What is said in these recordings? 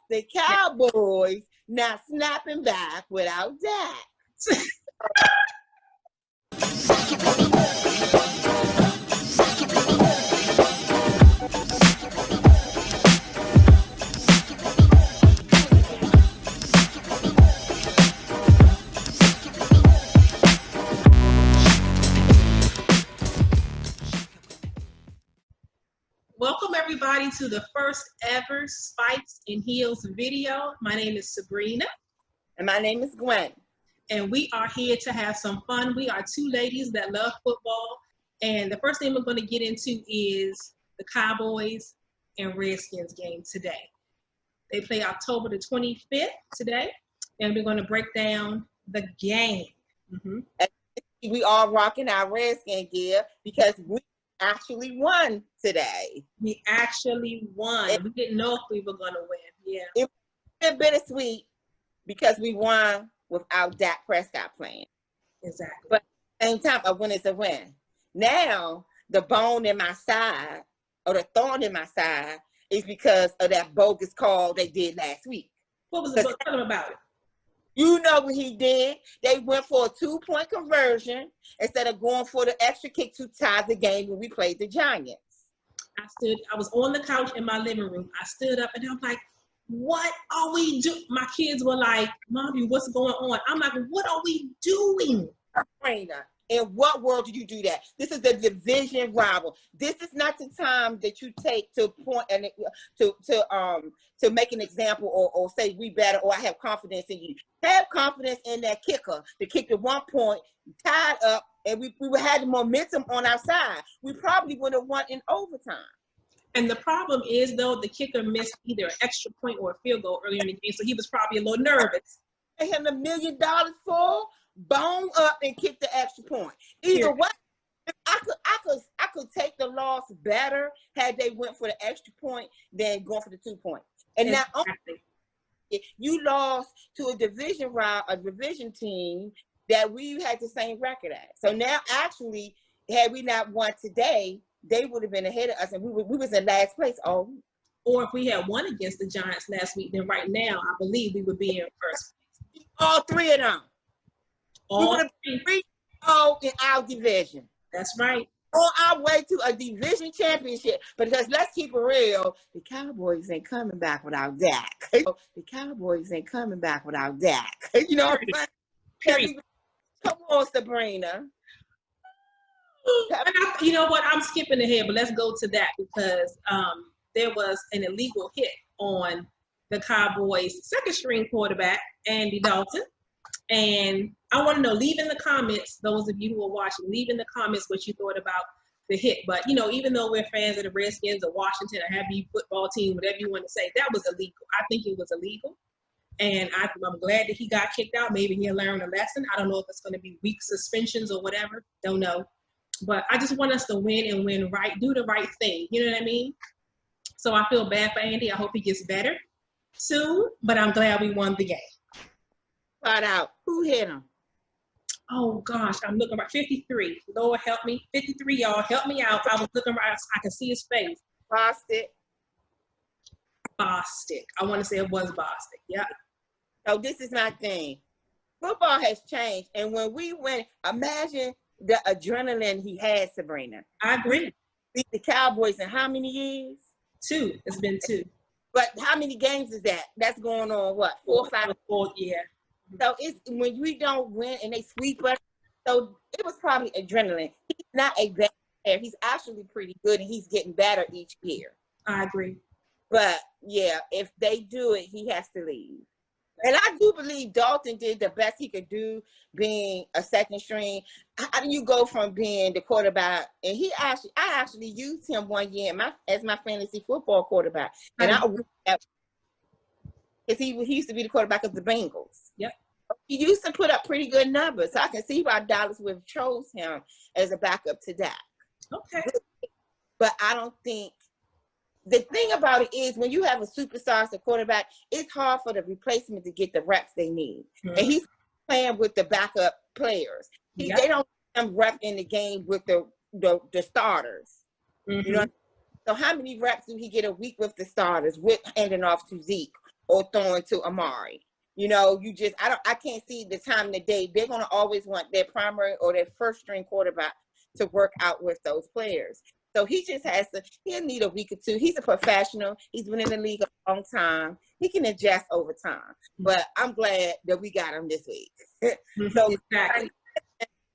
The Cowboys not snapping back without Dak. Welcome everybody to the first ever Spikes and Heels video. My name is Sabrina. And my name is Gwen. And we are here to have some fun. We are two ladies that love football. And the first thing we're going to get into is the Cowboys and Redskins game today. They play October the 25th today. And we're going to break down the game. We all rocking our Redskin gear because we actually won today. We actually won. We didn't know if we were going to win. Yeah. It was bittersweet because we won without Dak Prescott playing. Exactly. But at the same time, a win is a win. Now, the bone in my side, or the thorn in my side, is because of that bogus call they did last week. What was the book? Tell them about it. You know what he did? They went for a 2-point conversion instead of going for the extra kick to tie the game when we played the Giants. I was on the couch in my living room. I stood up and I was like, what are we doing? My kids were like, Mommy, what's going on? I'm like, what are we doing? In what world did you do that? This is the division rival. This is not the time that you take to point and to make an example or say we better or I have confidence in you. Have confidence in that kicker to kick the 1 point, tied up, and we had the momentum on our side. We probably would have won in overtime. And the problem is, though, the kicker missed either an extra point or a field goal earlier in the game, so he was probably a little nervous. Pay him $1 million for bone up and kick the extra point. Either way, I could take the loss better had they went for the extra point than going for the 2 point. And exactly. Not only you lost to a division team that we had the same record at. So now, actually, had we not won today, they would have been ahead of us, and we was in last place. Oh, or if we had won against the Giants last week, then right now I believe we would be in first place. All three of them. We would have been 3-0 in our division. That's right. On our way to a division championship. Because let's keep it real, the Cowboys ain't coming back without Dak. The Cowboys ain't coming back without Dak. You know what I'm saying? Come on, Sabrina. You know what? I'm skipping ahead, but let's go to that because there was an illegal hit on the Cowboys' second-string quarterback, Andy Dalton. And I want to know, leave in the comments, those of you who are watching, leave in the comments what you thought about the hit. But, you know, even though we're fans of the Redskins or Washington or Happy Football Team, whatever you want to say, that was illegal. I think it was illegal. And I'm glad that he got kicked out. Maybe he'll learn a lesson. I don't know if it's going to be week suspensions or whatever. Don't know. But I just want us to win and win right, do the right thing. You know what I mean? So I feel bad for Andy. I hope he gets better soon. But I'm glad we won the game. Find out who hit him. Oh gosh, I'm looking right. 53. Lord help me. 53, y'all. Help me out. I was looking right. I could see his face. Bostic. I want to say it was Bostic. Yeah. So this is my thing. Football has changed. And when we went, imagine the adrenaline he had, Sabrina. I agree. Beat the Cowboys in how many years? 2. It's been 2. But how many games is that? That's going on what? 4 or 5? 4, yeah. So it's when we don't win and they sweep us. So it was probably adrenaline. He's not a bad player. He's actually pretty good and he's getting better each year. I agree. But yeah, if they do it, he has to leave. And I do believe Dalton did the best he could do being a second string. How do you go from being the quarterback? And I actually used him one year as my fantasy football quarterback. And because he used to be the quarterback of the Bengals. Yep. He used to put up pretty good numbers. So I can see why Dallas would have chose him as a backup to Dak. Okay. But I don't think the thing about it is when you have a superstar as a quarterback, it's hard for the replacement to get the reps they need. Mm-hmm. And he's playing with the backup players. They don't rep in the game with the starters. Mm-hmm. You know, so how many reps do he get a week with the starters with handing off to Zeke or throwing to Amari. You know, I can't see the time of the day. They're going to always want their primary or their first string quarterback to work out with those players. So he just he'll need a week or two. He's a professional. He's been in the league a long time. He can adjust over time. But I'm glad that we got him this week. So exactly.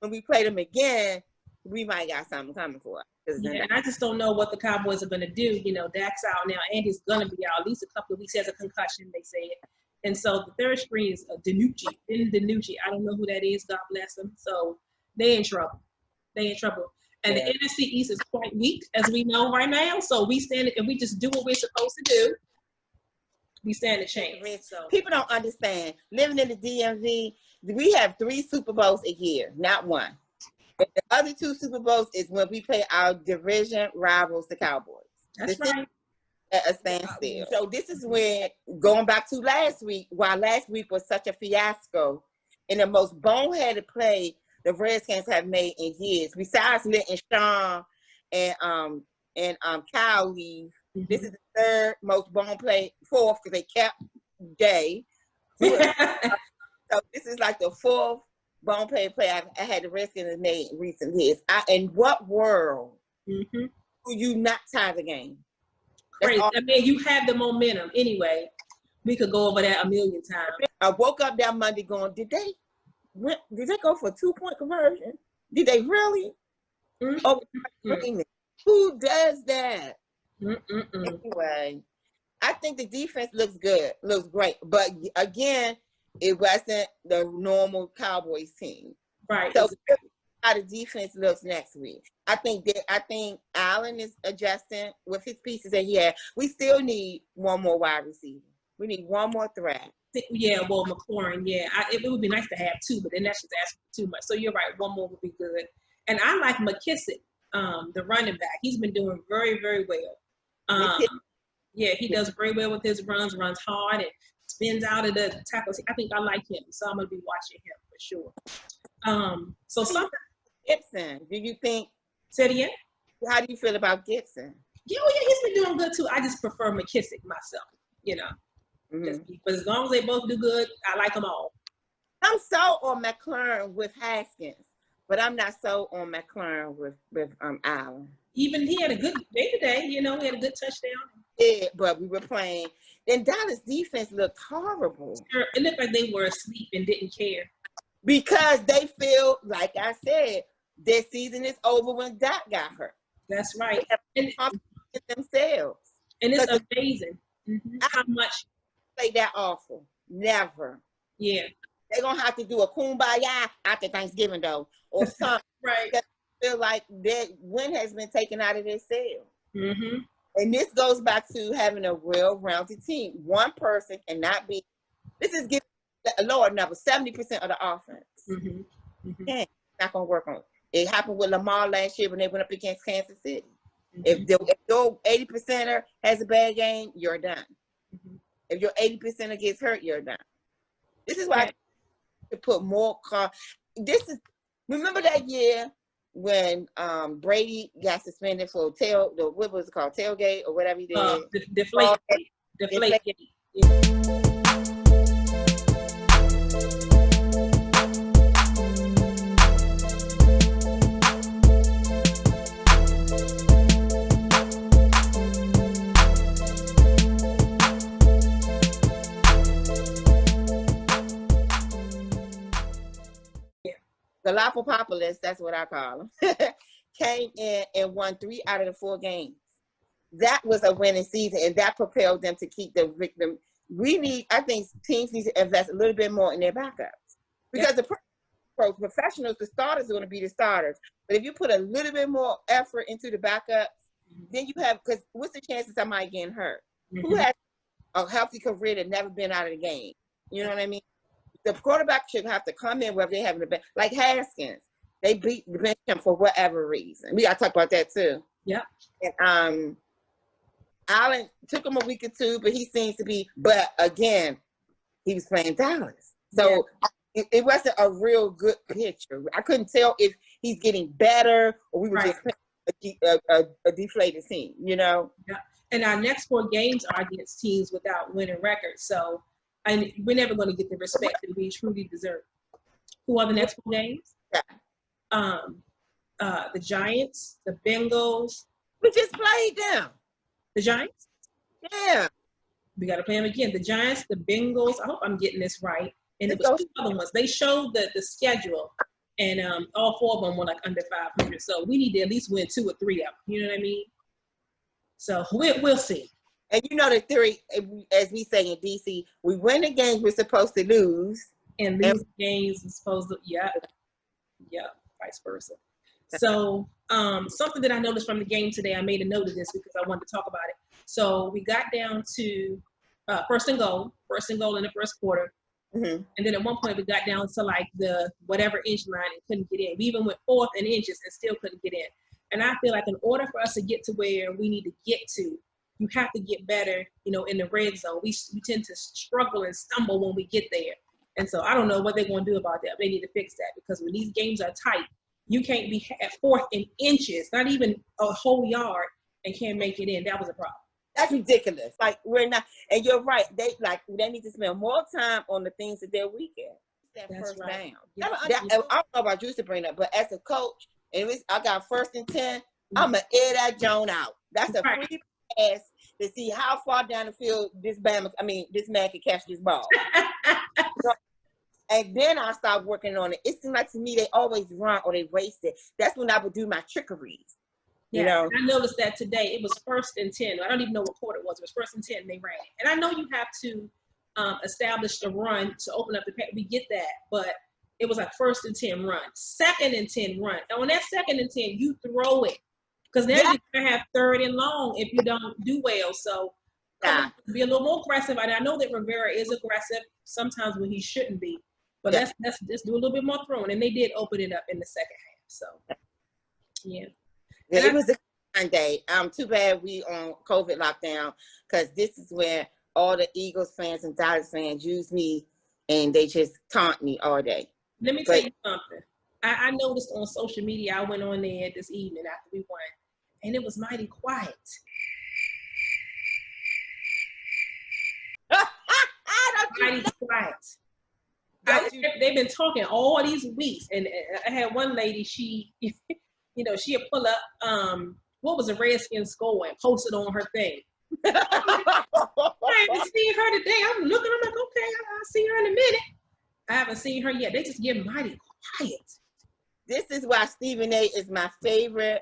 when we play them again, we might got something coming for us. Yeah, and I just don't know what the Cowboys are going to do. You know, Dak's out now. Andy's going to be out at least a couple of weeks. He has a concussion, they say it. And so the third string is Danucci. I don't know who that is. God bless him. So they in trouble. And the NFC East is quite weak, as we know right now. So we stand, and we just do what we're supposed to do. We stand a chance. So people don't understand. Living in the DMV, we have 3 Super Bowls a year, not one. And the other 2 Super Bowls is when we play our division rivals, the Cowboys. That's right. At a standstill. So this is when, going back to last week, while last week was such a fiasco, and the most boneheaded play the Redskins have made in years, besides letting Sean and Kyle leave, this is the third most bone play, fourth, because they kept Day. So this is like the 4th bone play I had the Redskins made in recent years. In what world do you not tie the game? Crazy. I mean, you have the momentum. Anyway, we could go over that a million times. I woke up that Monday going, did they go for a 2-point conversion? Did they really? Oh, who does that? Anyway, I think the defense looks good, looks great. But again, it wasn't the normal Cowboys team. Right. So how the defense looks next week. I think Allen is adjusting with his pieces that he had. We still need one more wide receiver. We need one more threat. Yeah, well, McLaurin, yeah. It would be nice to have 2, but then that's just asking for too much. So you're right, one more would be good. And I like McKissick, the running back. He's been doing very, very well. Yeah, he does very well with his runs hard and spins out of the tackles. I think I like him, so I'm going to be watching him for sure. So something. Gibson, do you think? Say it again. How do you feel about Gibson? Yeah, he's been doing good too. I just prefer McKissick myself, you know. But as long as they both do good, I like them all. I'm so on McLaurin with Haskins, but I'm not so on McLaurin with Allen. Even he had a good day today, you know, he had a good touchdown. Yeah, but we were playing. Then Dallas defense looked horrible. It looked like they were asleep and didn't care. Because they feel, like I said, their season is over when Doc got hurt. That's right. And themselves. And it's amazing how much. Play that awful. Never. Yeah. They're going to have to do a kumbaya after Thanksgiving, though, or something. Right. Because I feel like their win has been taken out of their sail. And this goes back to having a well-rounded team. One person cannot be. This is giving the Lord number 70% of the offense. Yeah, not going to work on it. It happened with Lamar last year when they went up against Kansas City. If your 80%er has a bad game, you're done. If your 80%er gets hurt, you're done. This is why I to put more remember that year when Brady got suspended for what was it called, tailgate or whatever he did? Deflate. Galapagos, that's what I call them, came in and won 3 out of the 4 games. That was a winning season, and that propelled them to keep the victim. I think teams need to invest a little bit more in their backups. Because the professionals, the starters are going to be the starters. But if you put a little bit more effort into the backups, then you have, because what's the chance of somebody getting hurt? Who has a healthy career that never been out of the game? You know what I mean? The quarterback should have to come in whether they having a bench. Like Haskins, they beat the bench him for whatever reason. We got to talk about that too. Yeah. And Allen took him a week or 2, but he seems to be. But again, he was playing Dallas, so it wasn't a real good picture. I couldn't tell if he's getting better or we were just playing a deflated team. You know. Yeah. And our next 4 games are against teams without winning records. So we're never going to get the respect that we truly deserve. Who are the next 4 games? The Giants, the Bengals. We just played them. The Giants? Yeah. We got to play them again. The Giants, the Bengals. I hope I'm getting this right. And it was 2 other ones. They showed the schedule, and all 4 of them were like under 500. So we need to at least win 2 or 3 of them. You know what I mean? So we'll see. And you know the theory, as we say in DC, we win the games we're supposed to lose. And lose games we're supposed to, yeah, vice versa. So something that I noticed from the game today, I made a note of this because I wanted to talk about it. So we got down to first and goal in the first quarter. And then at one point we got down to like the whatever inch line and couldn't get in. We even went 4th and inches and still couldn't get in. And I feel like in order for us to get to where we need to get to, you have to get better, in the red zone. We tend to struggle and stumble when we get there. And so I don't know what they're going to do about that. They need to fix that because when these games are tight, you can't be at 4th and inches, not even a whole yard, and can't make it in. That was a problem. That's ridiculous. Like, we're not, and you're right. They need to spend more time on the things that they're weak at. That's first right. Down. Yeah. I don't know about you, Sabrina, but as a coach, and I got 1st and 10, I'm going to air that Joan out. That's a free pass to see how far down the field this man can catch this ball. And then I start working on it. It seems like to me they always run or they waste it. That's when I would do my trickeries. Yeah, I noticed that today. It was 1st and 10. I don't even know what quarter it was. It was 1st and 10 and they ran it. And I know you have to establish the run to open up the pass. We get that, but it was like 1st and 10 run, 2nd and 10 run. And on that 2nd and 10, you throw it. Because now you're going to have 3rd and long if you don't do well. So be a little more aggressive. And I know that Rivera is aggressive sometimes when he shouldn't be. But let's just do a little bit more throwing. And they did open it up in the second half. So, yeah. It was a fun day. Too bad we on COVID lockdown because this is where all the Eagles fans and Dallas fans use me and they just taunt me all day. Let me tell you something. I noticed on social media, I went on there this evening after we won, and it was mighty quiet. Mighty quiet. They've been talking all these weeks, and I had one lady, she had pull up, what was the Redskins score and post it on her thing. I haven't seen her today. I'm looking, I'm like, okay, I'll see her in a minute. I haven't seen her yet. They just get mighty quiet. This is why Stephen A. is my favorite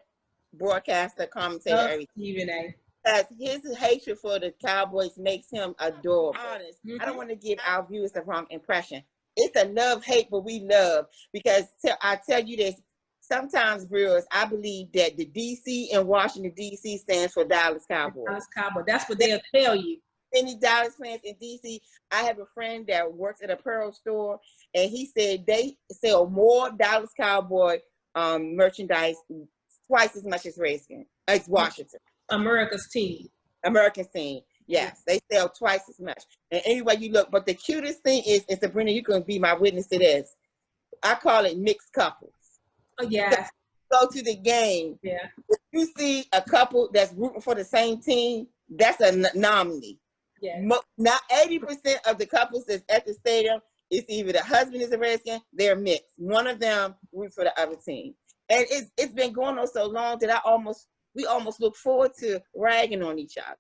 broadcaster, commentator. Stephen A. Because his hatred for the Cowboys makes him adorable. Honest. I don't want to give our viewers the wrong impression. It's a love-hate, but we love. Because I tell you this, sometimes, viewers, I believe that the D.C. and Washington, D.C. stands for Dallas Cowboys. Dallas Cowboys. That's what they'll tell you. Any Dallas fans in D.C., I have a friend that works at a apparel store, and he said they sell more Dallas Cowboy merchandise twice as much as Redskins. It's Washington. America's team. Yes, they sell twice as much. And anyway you look, but the cutest thing is, and Sabrina, you can be my witness to this. I call it mixed couples. Oh, yeah. Go to the game. Yeah. If you see a couple that's rooting for the same team, that's an anomaly. Yeah. Not 80% of the couples that's at the stadium, it's either the husband is a Redskin, they're mixed. One of them roots for the other team. And it's been going on so long that we almost look forward to ragging on each other.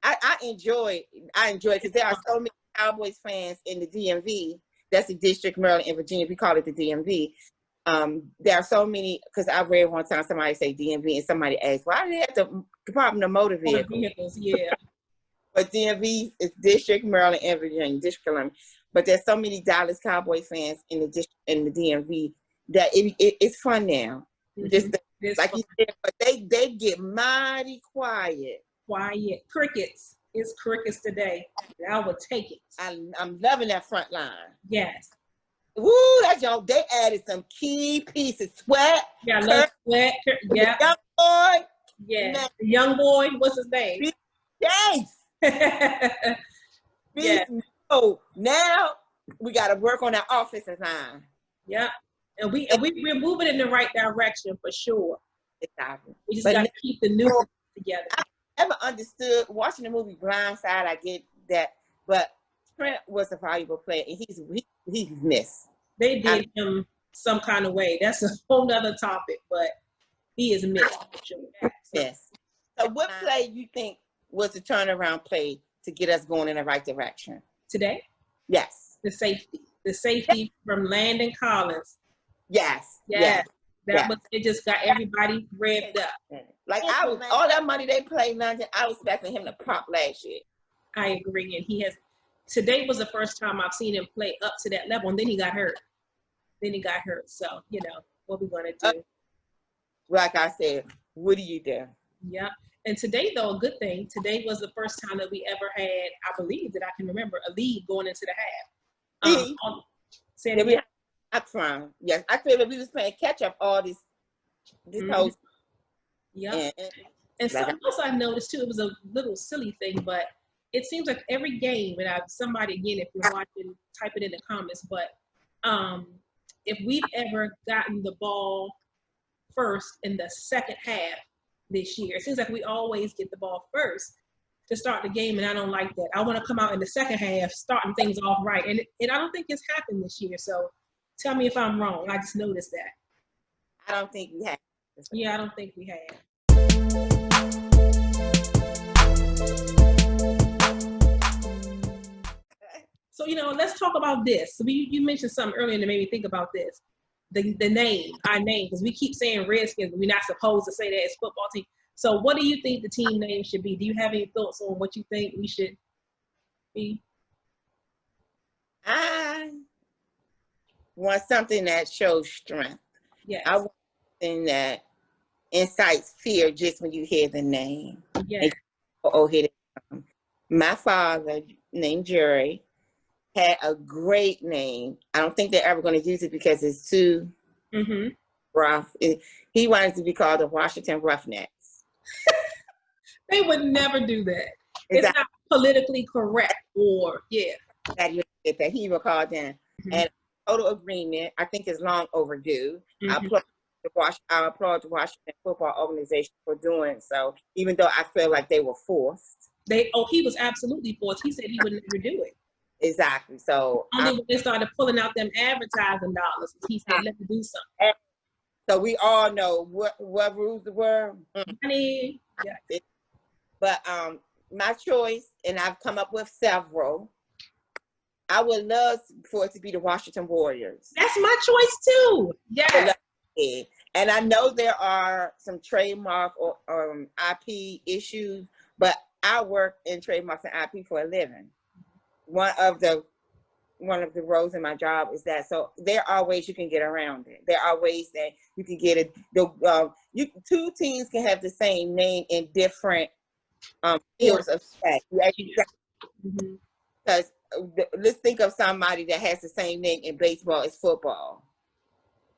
I enjoy it because there are so many Cowboys fans in the DMV. That's the District, Maryland, and Virginia. We call it the DMV. There are so many, because I read one time somebody say DMV and somebody asked, why do they have the Department of Motor Vehicles? Yeah. But DMV is District, Maryland, and Virginia, District Columbia. But there's so many Dallas Cowboy fans in the district, in the DMV that it's fun now. Just like you said, but they get mighty quiet. Quiet. Crickets. It's crickets today. I would take it. I'm loving that front line. Yes. Woo, that's y'all. They added some key pieces. Sweat. Yeah, I love Sweat. Yeah. Young boy. Yeah. Man. The young boy. What's his name? Yes. Yeah. So now we got to work on that offensive line. Yeah. And we're moving in the right direction for sure. Exactly. We just got to keep the new together. never understood watching the movie Blindside. I get that, but Trent was a valuable player, and he's missed. They did him some kind of way. That's a whole nother topic, but he is missed. Yes. So what play you think was the turnaround play to get us going in the right direction? Today? Yes. The safety from Landon Collins. Yes. It just got everybody revved up. Like all that money they played London, I was expecting him to pop last year. I agree, and today was the first time I've seen him play up to that level, and then he got hurt. So, what we gonna do? Like I said, what do you do? Yeah. And today, though, a good thing, today was the first time that we ever had, I believe that I can remember, a lead going into the half. Yes, I feel that we was playing catch up all this whole. Yeah. And something else I noticed too, it was a little silly thing, but it seems like every game, and somebody again, if you're watching, type it in the comments, but if we've ever gotten the ball first in the second half this year, it seems like we always get the ball first to start the game, and I don't like that. I want to come out in the second half starting things off right, and I don't think it's happened this year, so tell me if I'm wrong. I just noticed that. I don't think we have. Yeah, I don't think we have. So, let's talk about this. So you mentioned something earlier that made me think about this. The name, our name, because we keep saying Redskins, but we're not supposed to say that it's football team. So what do you think the team name should be? Do you have any thoughts on what you think we should be? I want something that shows strength. Yes. I want something that incites fear just when you hear the name. Yes. My father, named Jerry, had a great name. I don't think they're ever going to use it because it's too rough. He wanted to be called the Washington Roughnecks. They would never do that. It's not politically correct, or that he would call them. And total agreement. I think it's long overdue. I applaud the Washington Football Organization for doing so, even though I feel like they were forced. He was absolutely forced. He said he would never do it. Exactly. So only when they started pulling out them advertising dollars, he said, "Let me do something." So we all know what rules were. Money. Yeah. But my choice, and I've come up with several. I would love for it to be the Washington Warriors. That's my choice too. Yeah. And I know there are some trademark or IP issues, but I work in trademarks and IP for a living. One of the roles in my job is that. So there are ways you can get around it. There are ways that you can get it. Two teams can have the same name in different fields of play. Because let's think of somebody that has the same name in baseball as football.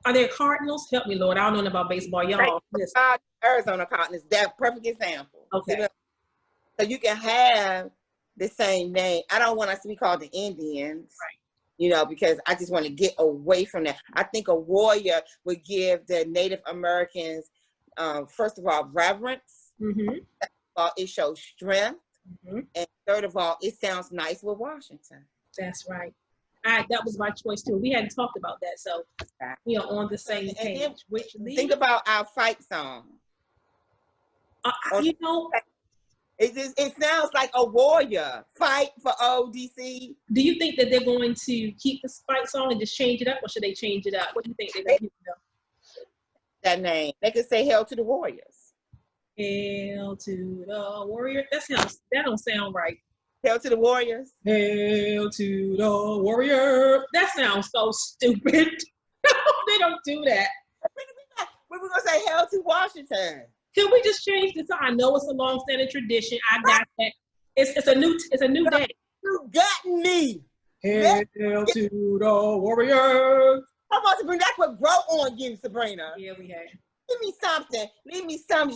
Are there Cardinals? Help me, Lord. I don't know about baseball. Y'all. Arizona Cardinals. That's a perfect example. Okay. So you can have the same name. I don't want us to be called the Indians, right? Because I just want to get away from that. I think a warrior would give the Native Americans, first of all, reverence. Second of all, it shows strength. And third of all, it sounds nice with Washington. That's right. That was my choice too. We hadn't talked about that, so we are on the same page. Think about our fight song. It sounds like a warrior. Fight for ODC. Do you think that they're going to keep the fight song and just change it up, or should they change it up? What do you think they're going to do? That name. They could say "Hail to the Warriors." Hail to the Warrior. That don't sound right. Hail to the Warriors. Hail to the Warrior. That sounds so stupid. They don't do that. We're going to say "Hail to Washington." Can we just change this? I know it's a long-standing tradition. I got that. It's a new day. You got me. Hail to the Warriors. Come on, Sabrina. That's what grow on you, Sabrina. Yeah, we have. Give me something. Leave me some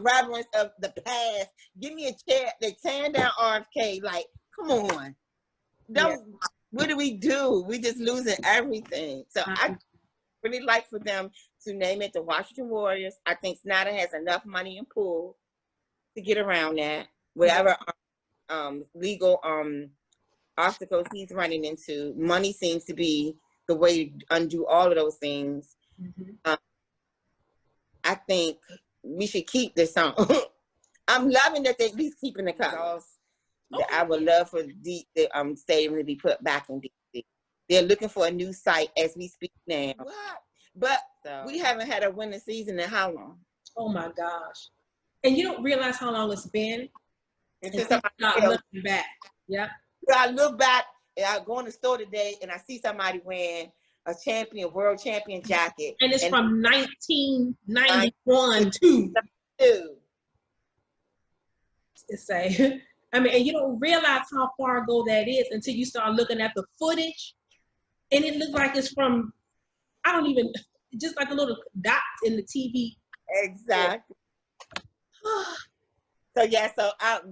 reverence of the past. Give me a chair. They tearing down RFK. Like, come on. What do? We just losing everything. So I really like for them to name it the Washington Warriors. I think Snyder has enough money in pool to get around that. Whatever legal obstacles he's running into, money seems to be the way to undo all of those things. I think we should keep this song. I'm loving that they're at least keeping the colors. I would love for the stadium to be put back in DC. They're looking for a new site as we speak now. But we haven't had a winning season in how long? Oh my gosh. And you don't realize how long it's been. Until somebody looking back. Yeah. I look back and I go in the store today and I see somebody wearing a world champion jacket. And it's from 1991 too. It's say, I mean, and you don't realize how far ago that is until you start looking at the footage. And it looks like it's from, just like a little dot in the TV. Exactly. So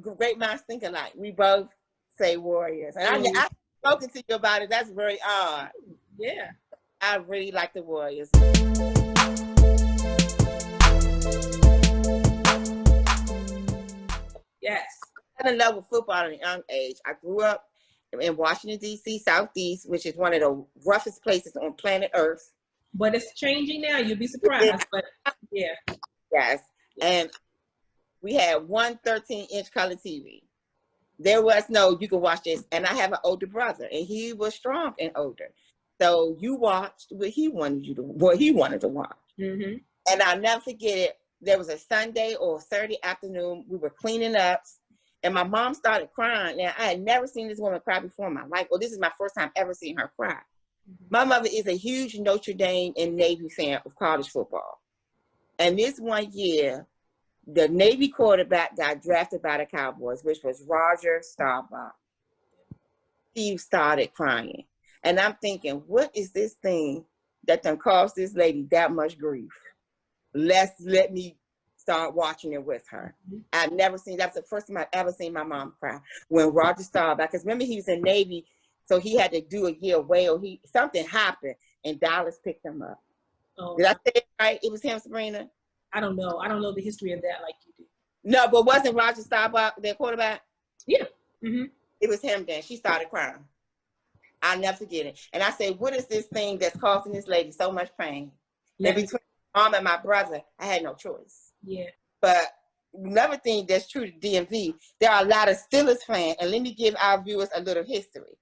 great minds think alike. We both say Warriors. And I've spoken to you about it. That's very odd. Yeah. I really like the Warriors. Yes. I fell in love with football at a young age. I grew up in Washington, D.C., Southeast, which is one of the roughest places on planet Earth. But it's changing now. You'll be surprised. But yeah. Yes. And we had one 13-inch color TV. There was no, you can watch this. And I have an older brother, and he was strong and older. So you watched what he wanted to watch. Mm-hmm. And I'll never forget it. There was a Sunday or Saturday afternoon. We were cleaning up, and my mom started crying. Now, I had never seen this woman cry before in my life. Well, this is my first time ever seeing her cry. Mm-hmm. My mother is a huge Notre Dame and Navy fan of college football. And this one year, the Navy quarterback got drafted by the Cowboys, which was Roger Staubach. He started crying. And I'm thinking, what is this thing that done caused this lady that much grief? Let me start watching it with her. I've never seen, that's the first time I've ever seen my mom cry when Roger Staubach, because remember he was in Navy, so he had to do a year away, or something happened, and Dallas picked him up. Oh. Did I say it right? It was him, Sabrina? I don't know. I don't know the history of that like you do. No, but wasn't Roger Staubach their quarterback? Yeah. Mm-hmm. It was him then. She started crying. I'll never forget it. And I said, what is this thing that's causing this lady so much pain? And between my mom and my brother, I had no choice. Yeah. But another thing that's true to DMV, there are a lot of Steelers fans, and let me give our viewers a little history.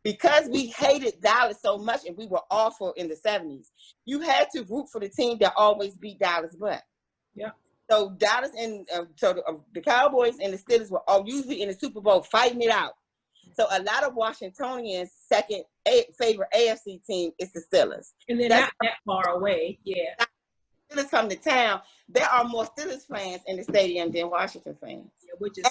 Because we hated Dallas so much and we were awful in the 70s, you had to root for the team that always beat Dallas' butt. Yeah. So Dallas and the Cowboys and the Steelers were all usually in the Super Bowl fighting it out. So a lot of Washingtonians' second favorite AFC team is the Steelers. And they're not that far away. Yeah. Steelers come to town. There are more Steelers fans in the stadium than Washington fans. Yeah, which is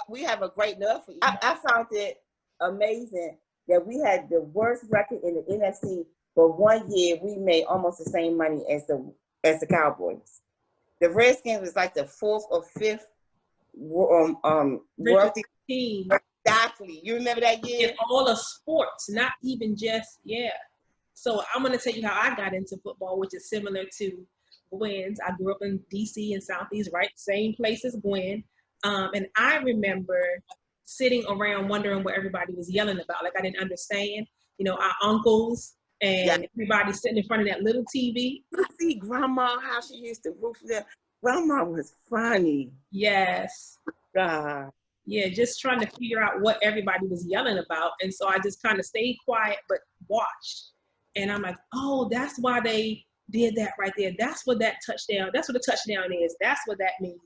we have a great love for you. I found it amazing that we had the worst record in the NFC, but one year we made almost the same money as the Cowboys. The Redskins was like the fourth or fifth wealthy team. Exactly. You remember that year? In all of sports, not even just, yeah. So I'm going to tell you how I got into football, which is similar to Gwen's. I grew up in D.C. and Southeast, right? Same place as Gwen. And I remember sitting around wondering what everybody was yelling about. Like, I didn't understand. You know, our uncles and everybody sitting in front of that little TV. You see Grandma, how she used to root for them. Grandma was funny. Yes. God. Yeah, just trying to figure out what everybody was yelling about. And so I just kind of stayed quiet, but watched. And I'm like, oh, that's why they did that right there. That's what that touchdown, that's what a touchdown is. That's what that means.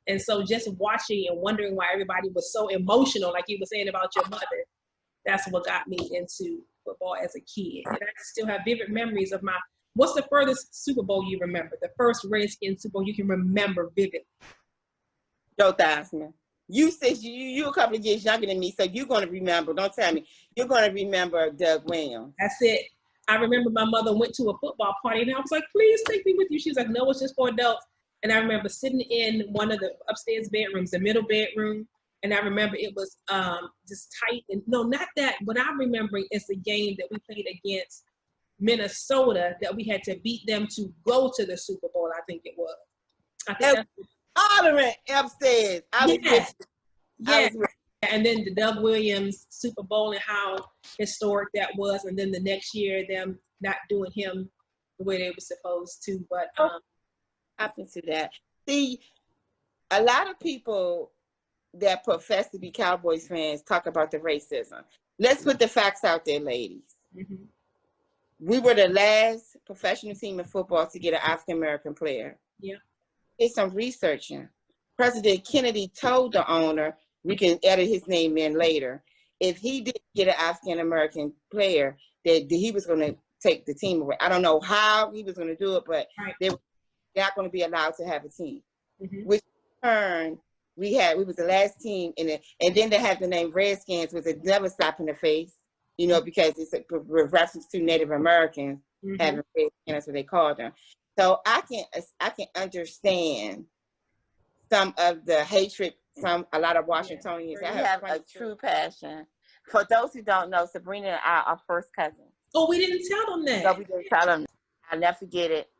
And so just watching and wondering why everybody was so emotional, like you were saying about your mother, that's what got me into football as a kid. And I still have vivid memories of what's the furthest Super Bowl you remember? The first Redskins Super Bowl you can remember vividly. Joe Theismann. You said you're a couple of years younger than me, so you're going to remember. Don't tell me. You're going to remember Doug Williams. That's it. I remember my mother went to a football party, and I was like, please take me with you. She was like, no, it's just for adults. And I remember sitting in one of the upstairs bedrooms, the middle bedroom, and I remember it was just tight. And no, not that. What I'm remembering is the game that we played against Minnesota that we had to beat them to go to the Super Bowl, I think it was. I think hollering upstairs. I was Yes. with I Yeah. was with And then the Doug Williams Super Bowl and how historic that was. And then the next year, them not doing him the way they were supposed to. But happened to that. See, a lot of people that profess to be Cowboys fans talk about the racism. Let's put the facts out there, ladies. mm-hmm. We were the last professional team in football to get an African American player. Yeah. Did some researching. President Kennedy told the owner, we can edit his name in later, if he didn't get an African American player, that he was going to take the team away. I don't know how he was going to do it, but Right. they were not going to be allowed to have a team. Mm-hmm. Which in turn, we was the last team in it, and then they have the name Redskins, which is never slap in the face, you know, because it's a reference to Native Americans Mm-hmm. having Redskins, that's what they call them. So I can understand some of the hatred from a lot of Washingtonians. I have a true passion. For those who don't know, Sabrina and I are first cousins. Oh, we didn't tell them that. So we didn't tell them. I'll never forget it.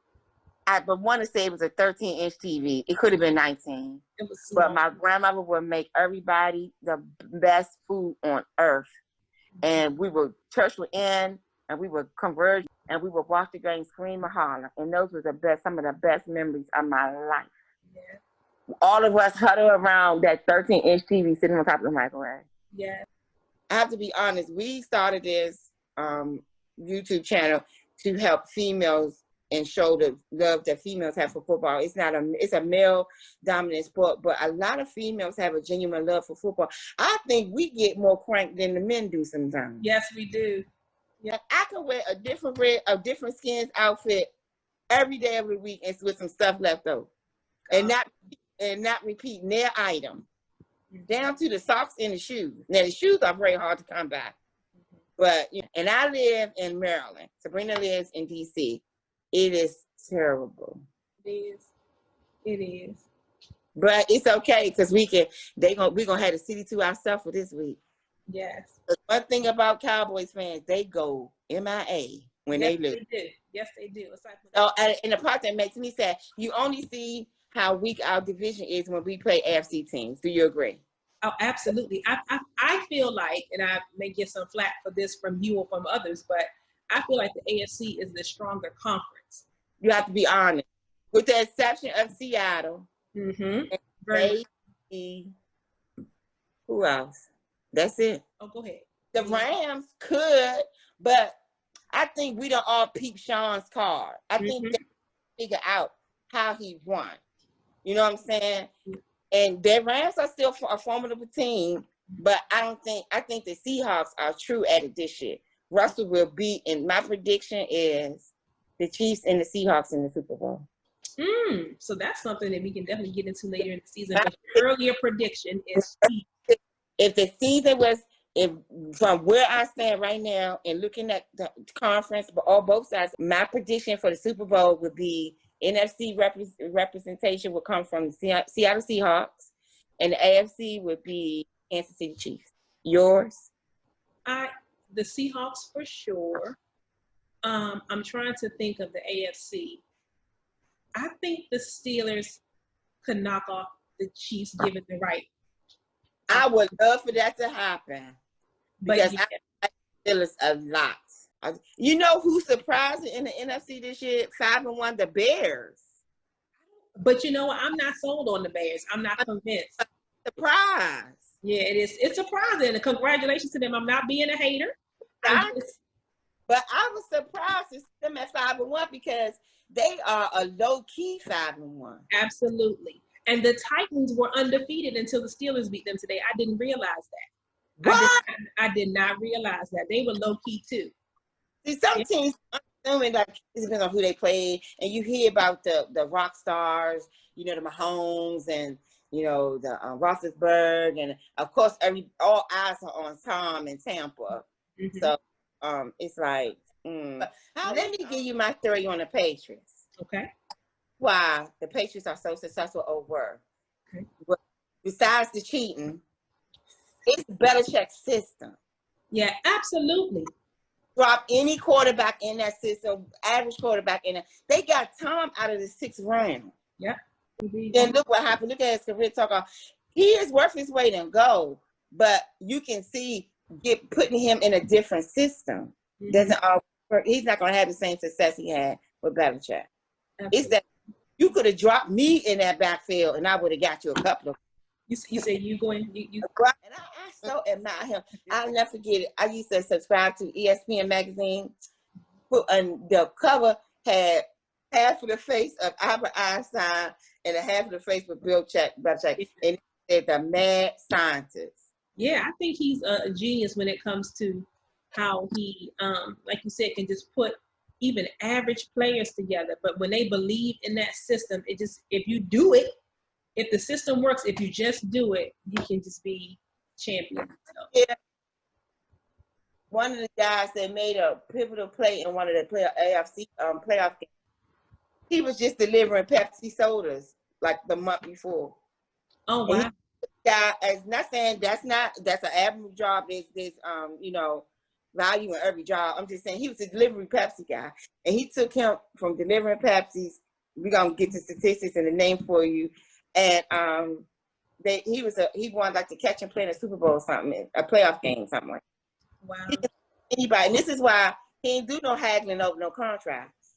But want to say it was a 13-inch TV. It could have been 19. It was small. But my grandmother would make everybody the best food on earth. And we would church would end, and we would converge, and we would walk the game, scream and holler. And those were some of the best memories of my life. Yeah. All of us huddle around that 13-inch TV sitting on top of the microwave. Yeah. I have to be honest. We started this YouTube channel to help females and show the love that females have for football. It's a male dominant sport, but a lot of females have a genuine love for football. I think we get more cranked than the men do sometimes. Yes, we do. Yeah, I can wear a different skins outfit every day, every week, and with some stuff left over, and not repeat their item, down to the socks and the shoes. Now the shoes are very hard to come by, but and I live in Maryland. Sabrina lives in DC. It is terrible. It is. It is. But it's okay because we're gonna have the city to ourselves for this week. Yes. The one thing about Cowboys fans, they go MIA when they lose. They do. Yes, they do. And the part that makes me sad, you only see how weak our division is when we play AFC teams. Do you agree? Oh, absolutely. I feel like, and I may get some flack for this from you or from others, but I feel like the AFC is the stronger conference. You have to be honest. With the exception of Seattle. Mm-hmm. Who else? That's it. Oh, go ahead. The Rams could, but I think we don't all peep Sean's card. I think they figure out how he won. You know what I'm saying? And the Rams are still a formidable team, but I think the Seahawks are true at it this year. Russell will beat, and my prediction is the Chiefs and the Seahawks in the Super Bowl. So that's something that we can definitely get into later in the season. But your earlier prediction is if the season was, from where I stand right now and looking at the conference, but all both sides, my prediction for the Super Bowl would be NFC representation would come from the Seattle Seahawks, and the AFC would be Kansas City Chiefs. Yours? The Seahawks for sure. I'm trying to think of the AFC. I think the Steelers could knock off the Chiefs given the right. I would love for that to happen because I like the Steelers a lot. You know who's surprising in the NFC this year? 5-1, the Bears. But you know what? I'm not sold on the Bears. I'm not convinced. Surprise. Yeah, it is. It's surprising. And congratulations to them. I'm not being a hater. But I was surprised to see them at 5-1 because they are a low-key 5-1. Absolutely. And the Titans were undefeated until the Steelers beat them today. I didn't realize that. What? I did not realize that. They were low-key too. See, some teams, I'm assuming like it depends on who they play, and you hear about the rock stars, you know, the Mahomes and you know the Roethlisberger, and of course all eyes are on Tom in Tampa. Mm-hmm. So it's like, let me give you my theory on the Patriots. Okay. Why the Patriots are so successful over. Okay. But besides the cheating, it's Belichick's system. Yeah, absolutely. Drop any quarterback in that system, average quarterback in it. They got Tom out of the 6th round. Yeah. Then look what happened. Look at his career talk off. He is worth his weight in gold, but you can see putting him in a different system doesn't always work. He's not going to have the same success he had with Belichick. It's that you could have dropped me in that backfield, and I would have got you a couple of. You say you going? You. And I so admire him. I'll never forget it. I used to subscribe to ESPN magazine, and the cover had half of the face of Albert Einstein and a half of the face with Belichick, and it said the mad scientist. Yeah, I think he's a genius when it comes to how he, like you said, can just put even average players together. But when they believe in that system, it just, if you do it, if the system works, if you just do it, you can just be champion. So. Yeah. One of the guys that made a pivotal play in one of the AFC playoff games, he was just delivering Pepsi sodas like the month before. Oh wow! As not saying that's an admirable job. There's value in every job. I'm just saying he was a delivery Pepsi guy, and he took him from delivering Pepsis. We're gonna get the statistics and the name for you, and he won like to catch and play in a Super Bowl or something, a playoff game, something like that. Wow. Anybody, and this is why he ain't do no haggling over no contracts.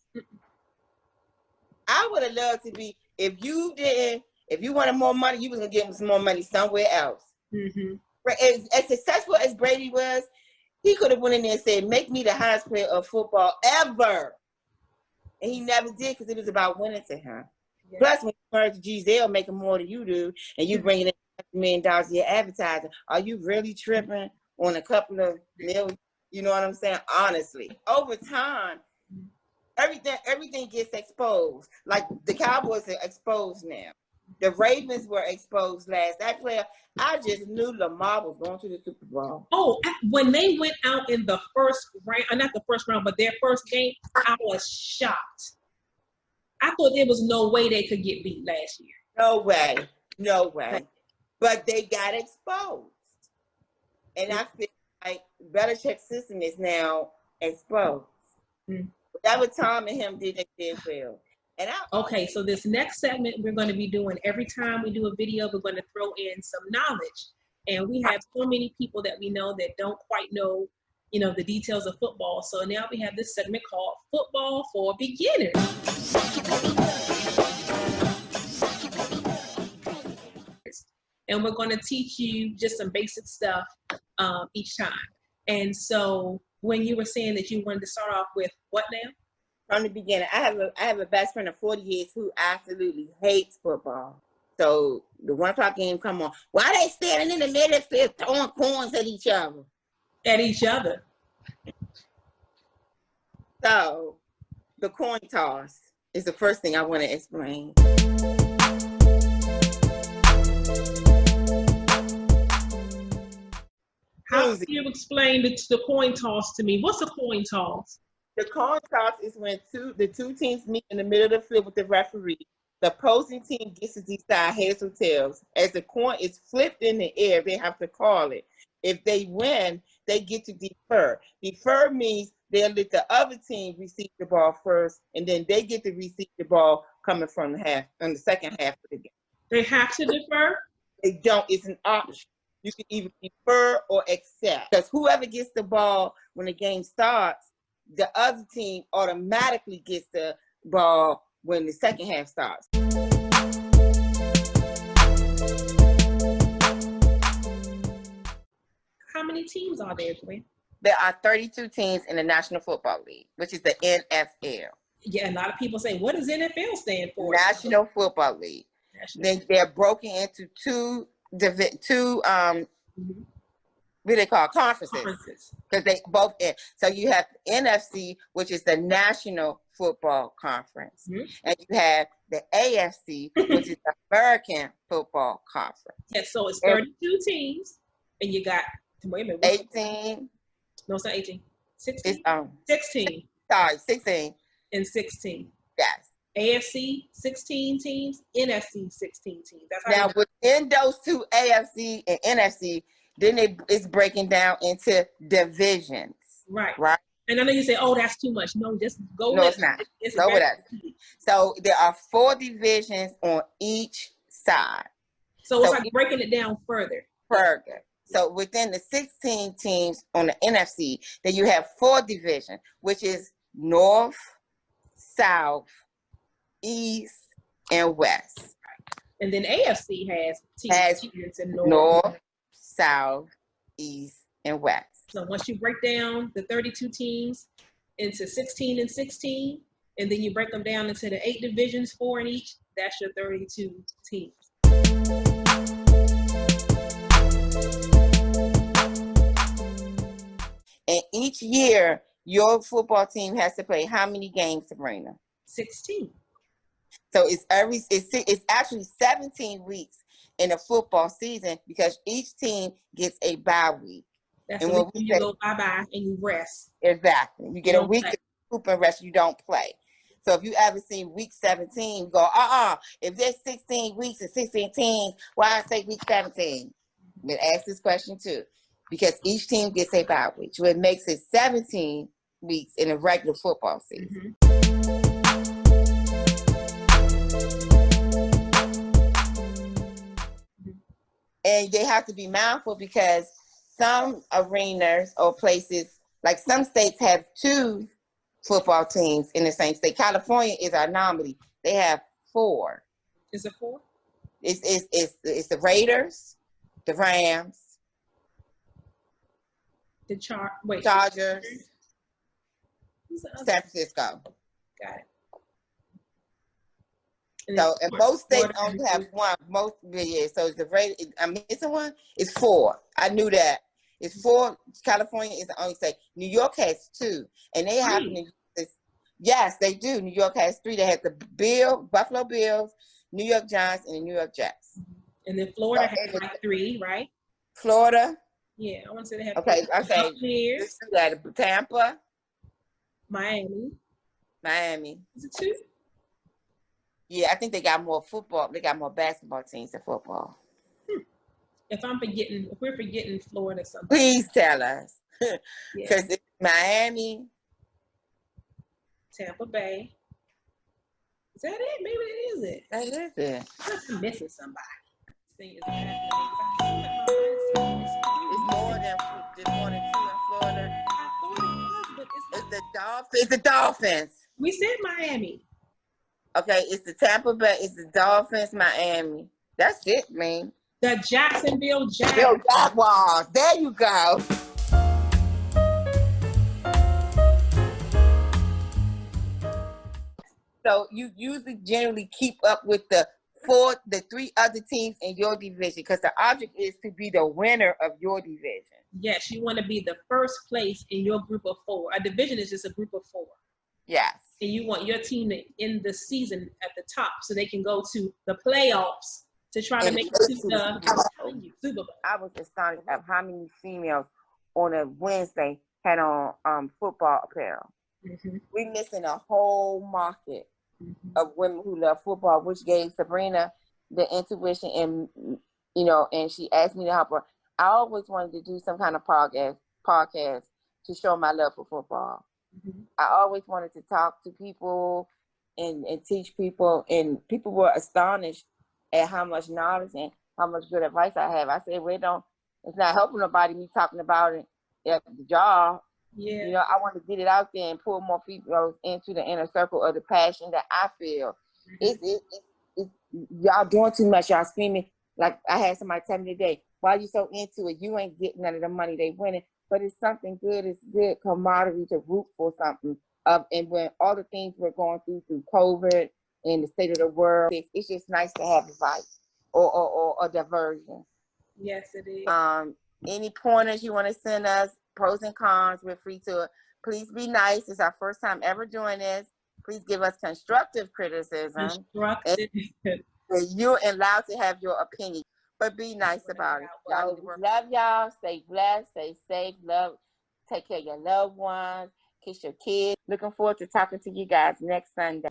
I would have loved to be, if you wanted more money, you was gonna give him some more money somewhere else. Mm-hmm. As successful as Brady was, he could have went in there and said, "Make me the highest player of football ever," and he never did because it was about winning to him. Yeah. Plus, when you merge Giselle making more than you do, and you bringing in $1 million a year advertising, are you really tripping on a couple of million? You know what I'm saying? Honestly, over time, everything gets exposed. Like the Cowboys are exposed now. The Ravens were exposed last. That player, I just knew Lamar was going to the Super Bowl. Oh, when they went out in the first round, not the first round, but their first game, I was shocked. I thought there was no way they could get beat last year. No way. But they got exposed. And I feel like Belichick's system is now exposed. Mm-hmm. That was Tom and him did well. Okay, so this next segment we're going to be doing, every time we do a video, we're going to throw in some knowledge. And we have so many people that we know that don't quite know, the details of football. So now we have this segment called Football for Beginners. And we're going to teach you just some basic stuff each time. And so when you were saying that you wanted to start off with what now? From the beginning, I have a best friend of 40 years who absolutely hates football. So the 1 o'clock game come on. Why they standing in the middle of the field throwing coins at each other? At each other. So the coin toss is the first thing I want to explain. How do you explain the coin toss to me? What's a coin toss? The coin toss is when the two teams meet in the middle of the field with the referee. The opposing team gets to decide heads or tails. As the coin is flipped in the air, they have to call it. If they win, they get to defer. Defer means they'll let the other team receive the ball first, and then they get to receive the ball coming from the second half of the game. They have to defer? They don't. It's an option. You can either defer or accept. Because whoever gets the ball when the game starts, the other team automatically gets the ball when the second half starts. How many teams are there, Gwen? There are 32 teams in the National Football League, which is the NFL. Yeah, a lot of people say, what does NFL stand for? National Football League. Then they're broken into two what they call conferences, because they both end. So you have NFC, which is the National Football Conference, and you have the AFC, which is the American Football Conference. Yeah, so it's 32 teams, and you got 18. No, it's not 18. 16. It's 16. Sorry, 16 and 16. Yes. AFC 16 teams, NFC 16 teams. That's how now within those two AFC and NFC, then it's breaking down into divisions. Right. Right. And I know you say, "Oh, that's too much." No, just go. No, with it's not. it. It's Go very with us. easy. So there are 4 divisions on each side. So it's like breaking it down further. So within the 16 teams on the NFC, then you have 4 divisions, which is North, South, East, and West. And then AFC has teams in North, South, East, and West. So once you break down the 32 teams into 16 and 16, and then you break them down into the 8 divisions, 4 in each, that's your 32 teams. And each year, your football team has to play how many games, Sabrina? 16. So it's actually 17 weeks in a football season because each team gets a bye week. That's when you go bye-bye and you rest. Exactly. You get a week to poop and rest, you don't play. So if you ever seen week 17, go, if there's 16 weeks and 16 teams, why I say week 17? Then ask this question too. Because each team gets a bye week. So it makes it 17 weeks in a regular football season. And they have to be mindful because some arenas or places, like some states have 2 football teams in the same state. California is our anomaly. They have 4. Is it 4? It's the Raiders, the Rams, the Chargers, San Francisco. Got it. So and most states only have 1. So it's the Raiders. I'm missing one. It's 4. I knew that. It's 4. California is the only state. New York has 2, and they happen to. Yes, they do. New York has 3. They have the Buffalo Bills, New York Giants, and the New York Jets. And then Florida has like 3, right? Florida. Yeah, I want to say they have. Okay. Tampa. Miami. Is it 2? Yeah, I think they got more football. They got more basketball teams than football. If we're forgetting Florida something. Please tell us. Because it's Miami. Tampa Bay. Is that it? Maybe that is it. That is it. I'm missing somebody. It's more than 2 in Florida. I thought it was, but it's the Dolphins. We said Miami. Okay, it's the Tampa Bay, it's the Dolphins, Miami. That's it, man. The Jacksonville Jaguars. There you go. So you usually generally keep up with the 3 other teams in your division because the object is to be the winner of your division. Yes, you want to be the first place in your group of 4. A division is just a group of 4. Yes. And you want your team to end the season at the top so they can go to the playoffs to try to make it to the Super Bowl. I was astonished at how many females on a Wednesday had on football apparel. We're missing a whole market of women who love football, which gave Sabrina the intuition and and she asked me to help her. I always wanted to do some kind of podcast to show my love for football. I always wanted to talk to people and teach people, and people were astonished at how much knowledge and how much good advice I have. I said, it's not helping nobody me talking about it at the job. Yeah. I want to get it out there and pull more people into the inner circle of the passion that I feel. It's y'all doing too much. Y'all screaming. Like I had somebody tell me today, why you so into it? You ain't getting none of the money they winning. But it's something good. It's good camaraderie to root for something. And when all the things we're going through COVID and the state of the world, it's just nice to have advice or a diversion. Yes, it is. Any pointers you want to send us, pros and cons, we're free to it. Please be nice. It's our first time ever doing this. Please give us constructive criticism. You're allowed to have your opinion. But be nice about it. Y'all love y'all. Stay blessed. Stay safe. Take care of your loved ones. Kiss your kids. Looking forward to talking to you guys next Sunday.